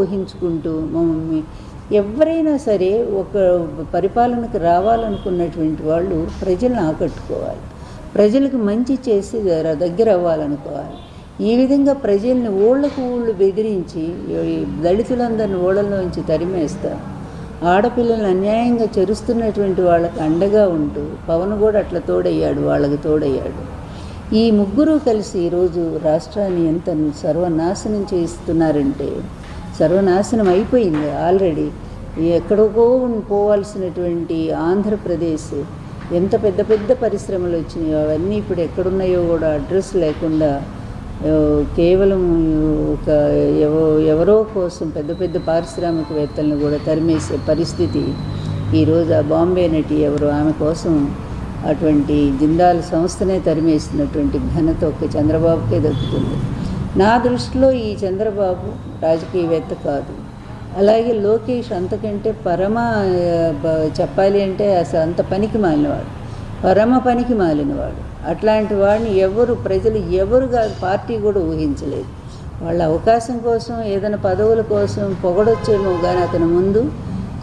ఊహించుకుంటూ ఎవరైనా సరే ఒక పరిపాలనకు రావాలనుకున్నటువంటి వాళ్ళు ప్రజలను ఆకట్టుకోవాలి, ప్రజలకు మంచి చేసి దగ్గర అవ్వాలనుకోవాలి. ఈ విధంగా ప్రజల్ని ఊళ్ళకు ఊళ్ళు బెదిరించి దళితులందరిని ఊళ్ళలోంచి తరిమేస్తారు. ఆడపిల్లలను అన్యాయంగా చెరుస్తున్నటువంటి వాళ్ళకి అండగా ఉంటూ పవన్ కూడా అట్లా తోడయ్యాడు, వాళ్ళకి తోడయ్యాడు. ఈ ముగ్గురు కలిసి ఈరోజు రాష్ట్రాన్ని ఎంత సర్వనాశనం చేస్తున్నారంటే, సర్వనాశనం అయిపోయింది ఆల్రెడీ. ఎక్కడికో పోవాల్సినటువంటి ఆంధ్రప్రదేశ్ ఎంత పెద్ద పెద్ద పరిశ్రమలు వచ్చినాయో అవన్నీ ఇప్పుడు ఎక్కడున్నాయో కూడా అడ్రస్ లేకుండా కేవలం ఒక ఎవరో కోసం పెద్ద పెద్ద పారిశ్రామికవేత్తలను కూడా తరిమేసే పరిస్థితి ఈరోజు. ఆ బాంబే నటి ఎవరు, ఆమె కోసం అటువంటి జిందాల్ సంస్థనే తరిమేసినటువంటి ఘనత ఒక చంద్రబాబుకే దక్కుతుంది. నా దృష్టిలో ఈ చంద్రబాబు రాజకీయవేత్త కాదు. అలాగే లోకేష్ అంతకంటే చెప్పాలి అంటే అసలు అంత పనికి మాలినవాడు, పనికి మాలినవాడు. అట్లాంటి వాడిని ప్రజలు ఎవరు కాదు, పార్టీ కూడా ఊహించలేదు. వాళ్ళ అవకాశం కోసం, ఏదైనా పదవుల కోసం పొగడొచ్చేమో కానీ అతని ముందు.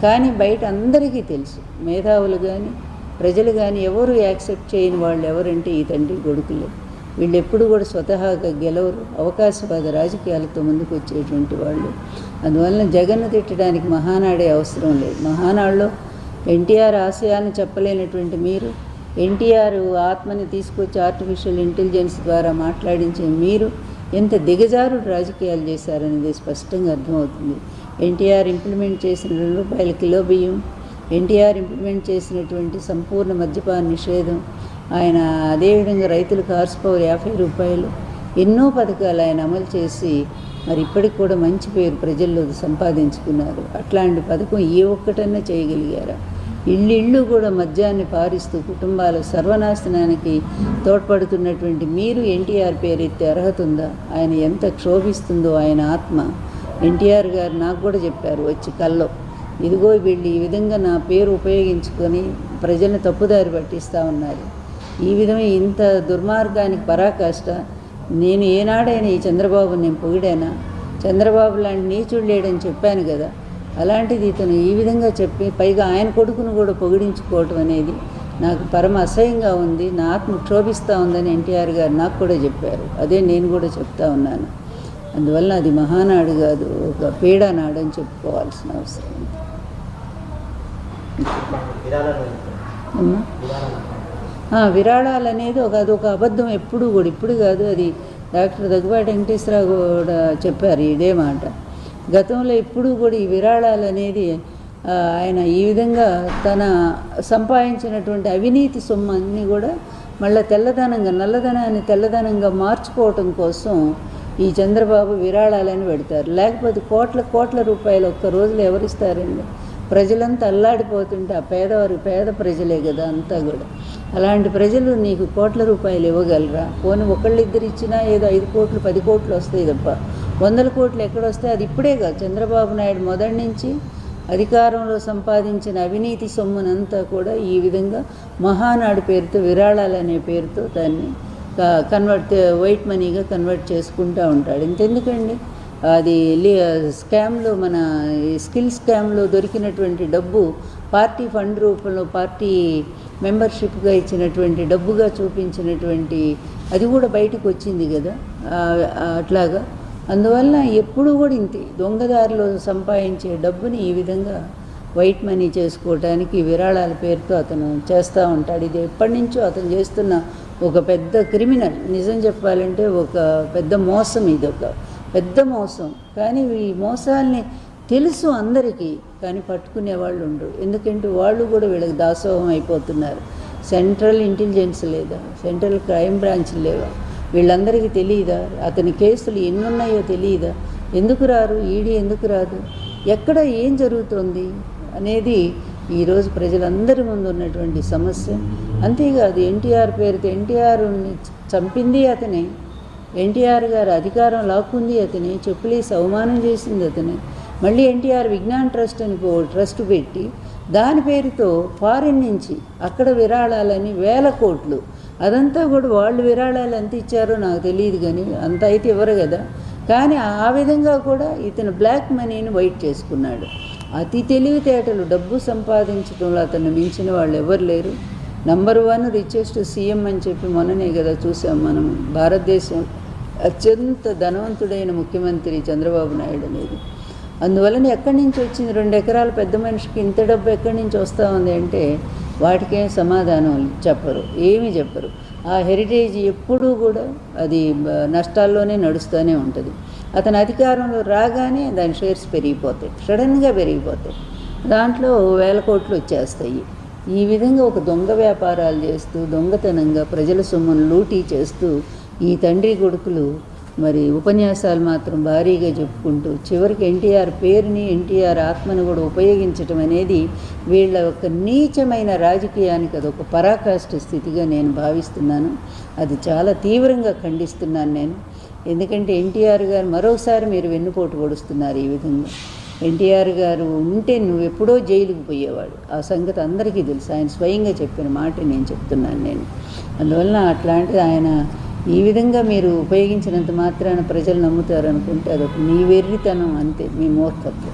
కానీ బయట అందరికీ తెలుసు, మేధావులు కానీ ప్రజలు కానీ ఎవరు యాక్సెప్ట్ చేయని వాళ్ళు ఎవరంటే ఈ తండ్రి కొడుకులే. వీళ్ళు ఎప్పుడు కూడా స్వతహాగా గెలవరు, అవకాశవాద రాజకీయాలతో ముందుకు వచ్చేటువంటి వాళ్ళు. అందువలన జగన్ను తిట్టడానికి మహానాడే అవసరం లేదు. మహానాడులో ఎన్టీఆర్ ఆశయాన్ని చెప్పలేనటువంటి మీరు, ఎన్టీఆర్ ఆత్మని తీసుకొచ్చి ఆర్టిఫిషియల్ ఇంటెలిజెన్స్ ద్వారా మాట్లాడించే మీరు ఎంత దిగజారుడు రాజకీయాలు చేశారనేది స్పష్టంగా అర్థమవుతుంది. ఎన్టీఆర్ ఇంప్లిమెంట్ చేసిన ₹2 కిలో బియ్యం, ఎన్టీఆర్ ఇంప్లిమెంట్ చేసినటువంటి సంపూర్ణ మద్యపాన నిషేధం, ఆయన అదేవిధంగా రైతులకు హార్స్ పవర్ ₹50, ఎన్నో పథకాలు ఆయన అమలు చేసి మరి ఇప్పటికి కూడా మంచి పేరు ప్రజల్లో సంపాదించుకున్నారు. అట్లాంటి పథకం ఏ ఒక్కటన్నా చేయగలిగారా? ఇళ్ళు కూడా మద్యాన్ని పారిస్తూ కుటుంబాల సర్వనాశనానికి తోడ్పడుతున్నటువంటి మీరు ఎన్టీఆర్ పేరు ఎత్తే అర్హత ఉందా? ఆయన ఎంత క్షోభిస్తుందో ఆయన ఆత్మ. ఎన్టీఆర్ గారు నాకు కూడా చెప్పారు వచ్చి కల్లో, ఇదిగో వీళ్ళు ఈ విధంగా నా పేరు ఉపయోగించుకొని ప్రజలను తప్పుదారి పట్టిస్తూ ఉన్నారు. ఈ విధమైన ఇంత దుర్మార్గానికి పరాకాష్ట. నేను ఏనాడైనా ఈ చంద్రబాబు నేను పొగిడానా? చంద్రబాబు లాంటి నీచుడు లేడని చెప్పాను కదా. అలాంటిది ఇతను ఈ విధంగా చెప్పి పైగా ఆయన కొడుకును కూడా పొగిడించుకోవటం అనేది నాకు పరమ అసహ్యంగా ఉంది. నా ఆత్మ క్షోభిస్తూ ఉందని ఎన్టీఆర్ గారు నాకు కూడా చెప్పారు. అదే నేను కూడా చెప్తా ఉన్నాను. అందువల్ల అది మహానాడు కాదు, ఒక పీడానాడు అని చెప్పుకోవాల్సిన అవసరం ఉంది. విరాళాలు అనేది అదొక అబద్ధం ఎప్పుడు కూడా, ఇప్పుడు కాదు. అది డాక్టర్ దగ్గుబాటి వెంకటేశ్వరరావు కూడా చెప్పారు ఇదే మాట. గతంలో ఎప్పుడు కూడా ఈ విరాళాలు అనేది ఆయన ఈ విధంగా తన సంపాదించినటువంటి అవినీతి సొమ్ము అన్నీ కూడా మళ్ళీ నల్లధనాన్ని తెల్లధనంగా మార్చుకోవటం కోసం ఈ చంద్రబాబు విరాళాలని పెడతారు. లేకపోతే కోట్ల రూపాయలు ఒక్క రోజులో ఎవరిస్తారండి? ప్రజలంతా అల్లాడిపోతుంటే ఆ పేద ప్రజలే కదా అంతా కూడా. అలాంటి ప్రజలు నీకు కోట్ల రూపాయలు ఇవ్వగలరా? పోనీ ఒకళ్ళిద్దరు ఇచ్చినా ఏదో 5 కోట్లు 10 కోట్లు వస్తాయి తప్ప 100 కోట్లు ఎక్కడొస్తాయి? అది ఇప్పుడే కాదు, చంద్రబాబు నాయుడు మొదటి నుంచి అధికారంలో సంపాదించిన అవినీతి సొమ్మునంతా కూడా ఈ విధంగా మహానాడు పేరుతో, విరాళాలు అనే పేరుతో దాన్ని వైట్ మనీగా కన్వర్ట్ చేసుకుంటూ ఉంటాడు. ఇంతెందుకండి, అది స్కామ్లో, మన స్కిల్ స్కామ్లో దొరికినటువంటి డబ్బు పార్టీ ఫండ్ రూపంలో పార్టీ మెంబర్షిప్గా ఇచ్చినటువంటి డబ్బుగా చూపించినటువంటి అది కూడా బయటకు వచ్చింది కదా అట్లాగా. అందువల్ల ఎప్పుడు కూడా ఇంతే దొంగదారిలో సంపాదించే డబ్బుని ఈ విధంగా వైట్ మనీ చేసుకోవడానికి విరాళాల పేరుతో అతను చేస్తూ ఉంటాడు. ఇది ఎప్పటి నుంచో అతను చేస్తున్న ఒక పెద్ద క్రిమినల్. నిజం చెప్పాలంటే ఒక పెద్ద మోసం, ఇది ఒక పెద్ద మోసం. కానీ ఈ మోసాల్ని తెలుసు అందరికీ, కానీ పట్టుకునే వాళ్ళు ఉండరు. ఎందుకంటే వాళ్ళు కూడా వీళ్ళకి దాసోహం అయిపోతున్నారు. సెంట్రల్ ఇంటెలిజెన్స్ లేదా, సెంట్రల్ క్రైమ్ బ్రాంచ్ లేవా? వీళ్ళందరికీ తెలియదా? అతని కేసులు ఎన్ని ఉన్నాయో తెలియదా? ఎందుకు రారు? ఈడీ ఎందుకు రాదు? ఎక్కడ ఏం జరుగుతుంది అనేది ఈరోజు ప్రజలందరి ముందు ఉన్నటువంటి సమస్య. అంతేకాదు, ఎన్టీఆర్ పేరుతో ఎన్టీఆర్ని చంపింది అతనే, ఎన్టీఆర్ గారు అధికారం లాక్కుంది అతనే, చెప్పులేసి అవమానం చేసింది అతనే. మళ్ళీ ఎన్టీఆర్ విజ్ఞాన్ ట్రస్ట్ అని ట్రస్ట్ పెట్టి దాని పేరుతో ఫారిన్ నుంచి అక్కడ విరాళాలని 1000 కోట్లు, అదంతా కూడా వాళ్ళు విరాళాలు ఎంత ఇచ్చారో నాకు తెలియదు, కానీ అంత అయితే ఇవ్వరు కదా. కానీ ఆ విధంగా కూడా ఇతను బ్లాక్ మనీని వైట్ చేసుకున్నాడు. అతి తెలివితేటలు, డబ్బు సంపాదించడంలో అతను మించిన వాళ్ళు ఎవరు లేరు. నంబర్ 1 రిచెస్ట్ సీఎం అని చెప్పి మొన్ననే కదా చూసాం మనం. భారతదేశం అత్యంత ధనవంతుడైన ముఖ్యమంత్రి చంద్రబాబు నాయుడు అనేది. అందువలన ఎక్కడి నుంచి వచ్చింది 2 ఎకరాల పెద్ద మనిషికి ఇంత డబ్బు ఎక్కడి నుంచి వస్తూ ఉంది అంటే వాటికేం సమాధానం చెప్పరు, ఏమీ చెప్పరు. ఆ హెరిటేజ్ ఎప్పుడూ కూడా అది నష్టాల్లోనే నడుస్తూనే ఉంటుంది. అతను అధికారంలో రాగానే దాని షేర్స్ పెరిగిపోతాయి, సడన్గా పెరిగిపోతాయి, దాంట్లో 1000 కోట్లు వచ్చేస్తాయి. ఈ విధంగా ఒక దొంగ వ్యాపారాలు చేస్తూ దొంగతనంగా ప్రజల సొమ్మును లూటీ చేస్తూ ఈ తండ్రి కొడుకులు మరి ఉపన్యాసాలు మాత్రం భారీగా చెప్పుకుంటూ చివరికి ఎన్టీఆర్ పేరుని, ఎన్టీఆర్ ఆత్మను కూడా ఉపయోగించటం అనేది వీళ్ళ ఒక నీచమైన రాజకీయానికి అదొక పరాకాష్ఠ స్థితిగా నేను భావిస్తున్నాను. అది చాలా తీవ్రంగా ఖండిస్తున్నాను నేను. ఎందుకంటే ఎన్టీఆర్ గారు మరోసారి మీరు వెన్నుపోటు పొడుస్తున్నారు ఈ విధంగా. ఎన్టీఆర్ గారు ఉంటే నువ్వు ఎప్పుడో జైలుకు పోయేవాడు, ఆ సంగతి అందరికీ తెలుసు. ఆయన స్వయంగా చెప్పిన మాట నేను చెప్తున్నాను నేను. అందువలన అట్లాంటిది ఆయన ఈ విధంగా మీరు ఉపయోగించినంత మాత్రాన ప్రజలు నమ్ముతారనుకుంటే అదొక మీ వెర్రితనం, అంతే, మీ మూర్ఖత్వం.